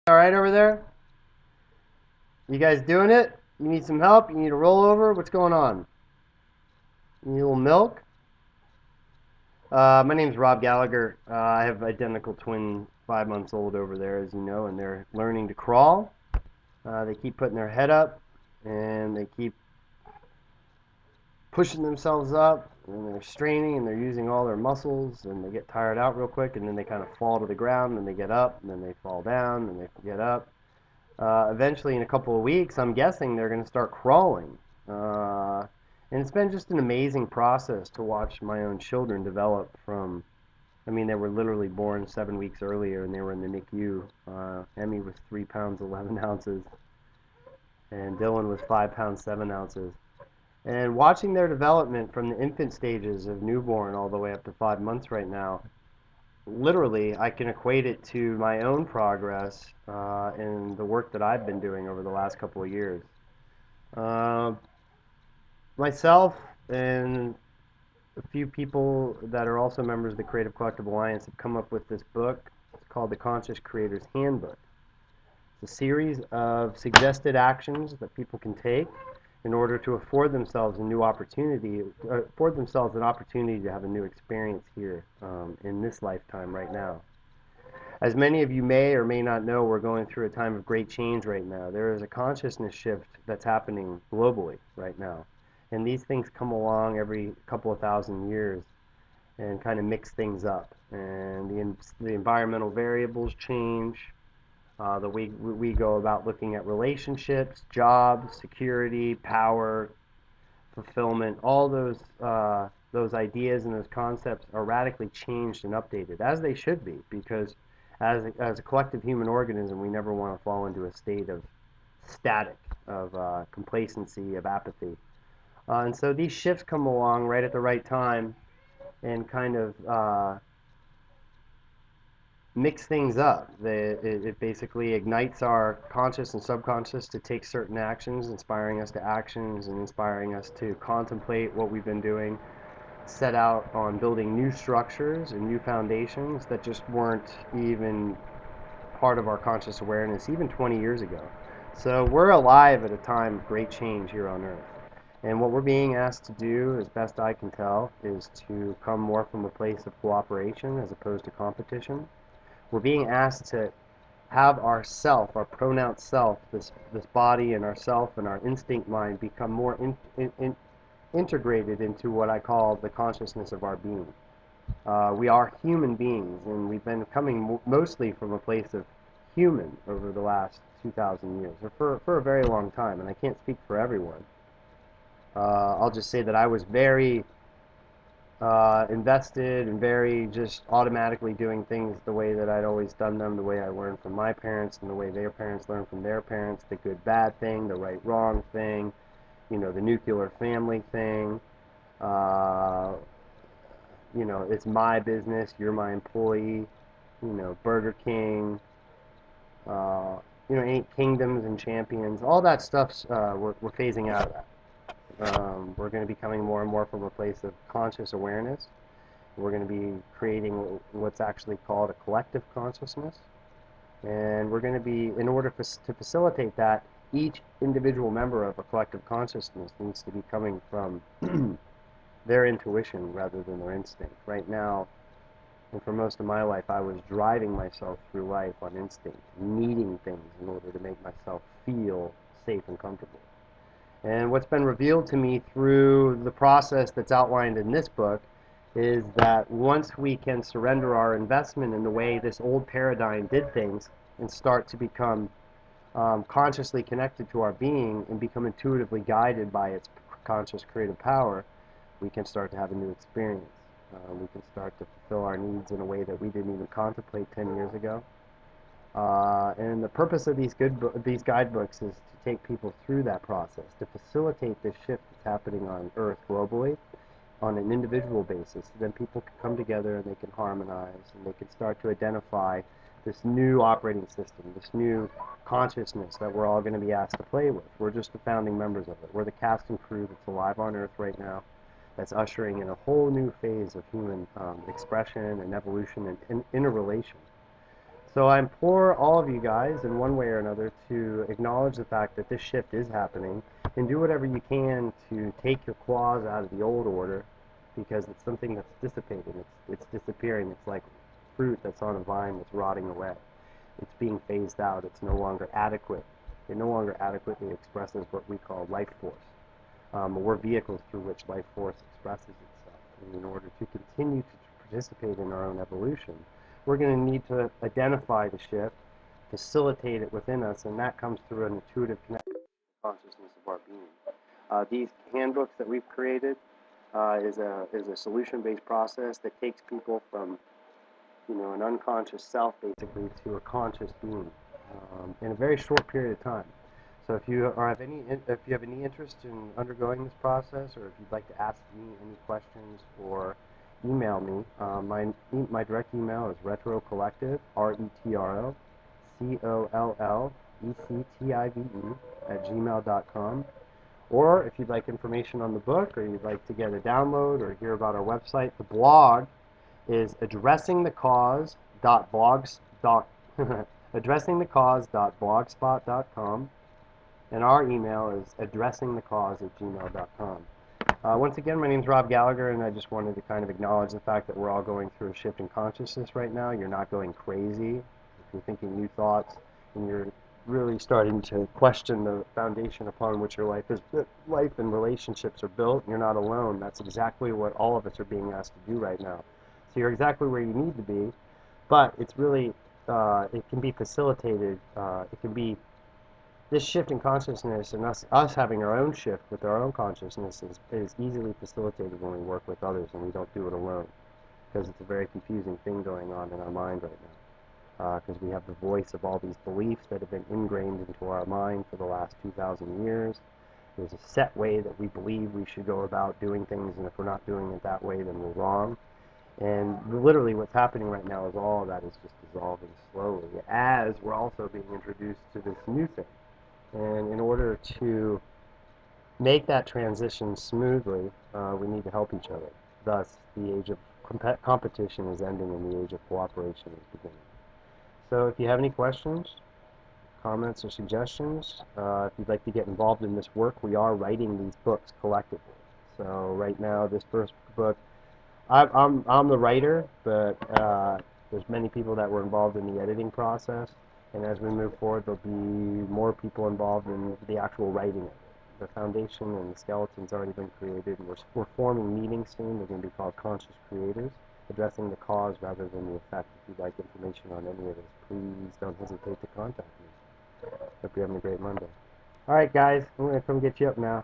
All right over there? You guys doing it? You need some help? You need a rollover? What's going on? You need a little milk? My name's Rob Gallagher. I have identical twin 5 months old over there, as you know, and they're learning to crawl. They keep putting their head up, and they keep pushing themselves up, and they're straining, and they're using all their muscles, and they get tired out real quick, and then they kind of fall to the ground, and they get up, and then they fall down, and they get up. Eventually, in a couple of weeks, I'm guessing they're going to start crawling. Uh, and it's been just an amazing process to watch my own children develop from, I mean, they were literally born 7 weeks earlier and they were in the NICU. Emmy was 3 pounds 11 ounces and Dylan was 5 pounds 7 ounces. And watching their development from the infant stages of newborn all the way up to 5 months right now, literally, I can equate it to my own progress in the work that I've been doing over the last couple of years. Uh, Myself and a few people that are also members of the Creative Collective Alliance have come up with this book. It's called The Conscious Creator's Handbook. It's a series of suggested actions that people can take in order to afford themselves a new opportunity, afford themselves an opportunity to have a new experience here in this lifetime right now. As many of you may or may not know, we're going through a time of great change right now. There is a consciousness shift that's happening globally right now. And these things come along every couple of thousand years and kind of mix things up. And the environmental variables change. The way we go about looking at relationships, jobs, security, power, fulfillment, all those ideas and those concepts are radically changed and updated, as they should be, because as a collective human organism, we never want to fall into a state of static, of complacency, of apathy. And so these shifts come along right at the right time and kind of mix things up. It basically ignites our conscious and subconscious to take certain actions, inspiring us to actions and inspiring us to contemplate what we've been doing, set out on building new structures and new foundations that just weren't even part of our conscious awareness even 20 years ago. So we're alive at a time of great change here on Earth. And what we're being asked to do, as best I can tell, is to come more from a place of cooperation as opposed to competition. We're being asked to have our self, our pronounced self, this body and our self and our instinct mind become more integrated into what I call the consciousness of our being. We are human beings, and we've been coming mostly from a place of human over the last 2,000 years, or for a very long time, and I can't speak for everyone. I'll just say that I was very invested and very just automatically doing things the way that I'd always done them, the way I learned from my parents and the way their parents learned from their parents, the good bad thing, the right wrong thing, you know, the nuclear family thing. Uh, you know, it's my business, you're my employee, you know, Burger King, you know, any kingdoms and champions, all that stuff's, we're phasing out of that. We're going to be coming more and more from a place of conscious awareness. We're going to be creating what's actually called a collective consciousness. And we're going to be, in order to facilitate that, each individual member of a collective consciousness needs to be coming from their intuition rather than their instinct. Right now, and for most of my life, I was driving myself through life on instinct, needing things in order to make myself feel safe and comfortable. And what's been revealed to me through the process that's outlined in this book is that once we can surrender our investment in the way this old paradigm did things and start to become consciously connected to our being and become intuitively guided by its conscious creative power, we can start to have a new experience. We can start to fulfill our needs in a way that we didn't even contemplate 10 years ago. And the purpose of these guidebooks is to take people through that process, to facilitate this shift that's happening on Earth globally on an individual basis. Then people can come together and they can harmonize and they can start to identify this new operating system, this new consciousness that we're all going to be asked to play with. We're just the founding members of it. We're the cast and crew that's alive on Earth right now, that's ushering in a whole new phase of human expression and evolution and interrelation. So I implore all of you guys, in one way or another, to acknowledge the fact that this shift is happening and do whatever you can to take your claws out of the old order, because it's something that's dissipating. It's disappearing. It's like fruit that's on a vine that's rotting away. It's being phased out. It's no longer adequate. It no longer adequately expresses what we call life force. We're vehicles through which life force expresses itself. And in order to continue to participate in our own evolution, we're going to need to identify the shift, facilitate it within us, and that comes through an intuitive connection to the consciousness of our being. These handbooks that we've created is a solution-based process that takes people from an unconscious self basically to a conscious being in a very short period of time. So if you have any interest in undergoing this process, or if you'd like to ask me any questions or email me, my direct email is retrocollective, RETROCOLLECTIVE @gmail.com. Or if you'd like information on the book, or you'd like to get a download or hear about our website, the blog is addressingthecause.blogspot.com, and our email is addressingthecause@gmail.com. Once again, my name is Rob Gallagher, and I just wanted to kind of acknowledge the fact that we're all going through a shift in consciousness right now. You're not going crazy. If you're thinking new thoughts and you're really starting to question the foundation upon which your life and relationships are built, you're not alone. That's exactly what all of us are being asked to do right now. So you're exactly where you need to be, but it's really, it can be facilitated. It can be this shift in consciousness, and us having our own shift with our own consciousness is easily facilitated when we work with others and we don't do it alone, because it's a very confusing thing going on in our mind right now, because we have the voice of all these beliefs that have been ingrained into our mind for the last 2,000 years. There's a set way that we believe we should go about doing things, and if we're not doing it that way, then we're wrong. And literally what's happening right now is all of that is just dissolving slowly, as we're also being introduced to this new thing. And in order to make that transition smoothly, we need to help each other. Thus, the age of competition is ending and the age of cooperation is beginning. So if you have any questions, comments, or suggestions, if you'd like to get involved in this work, we are writing these books collectively. So right now, this first book, I'm the writer, but there's many people that were involved in the editing process. And as we move forward, there'll be more people involved in the actual writing of it. The foundation and the skeleton's already been created, and we're forming meetings soon. They're going to be called Conscious Creators, addressing the cause rather than the effect. If you'd like information on any of this, please don't hesitate to contact me. Hope you're having a great Monday. All right, guys, I'm going to come get you up now.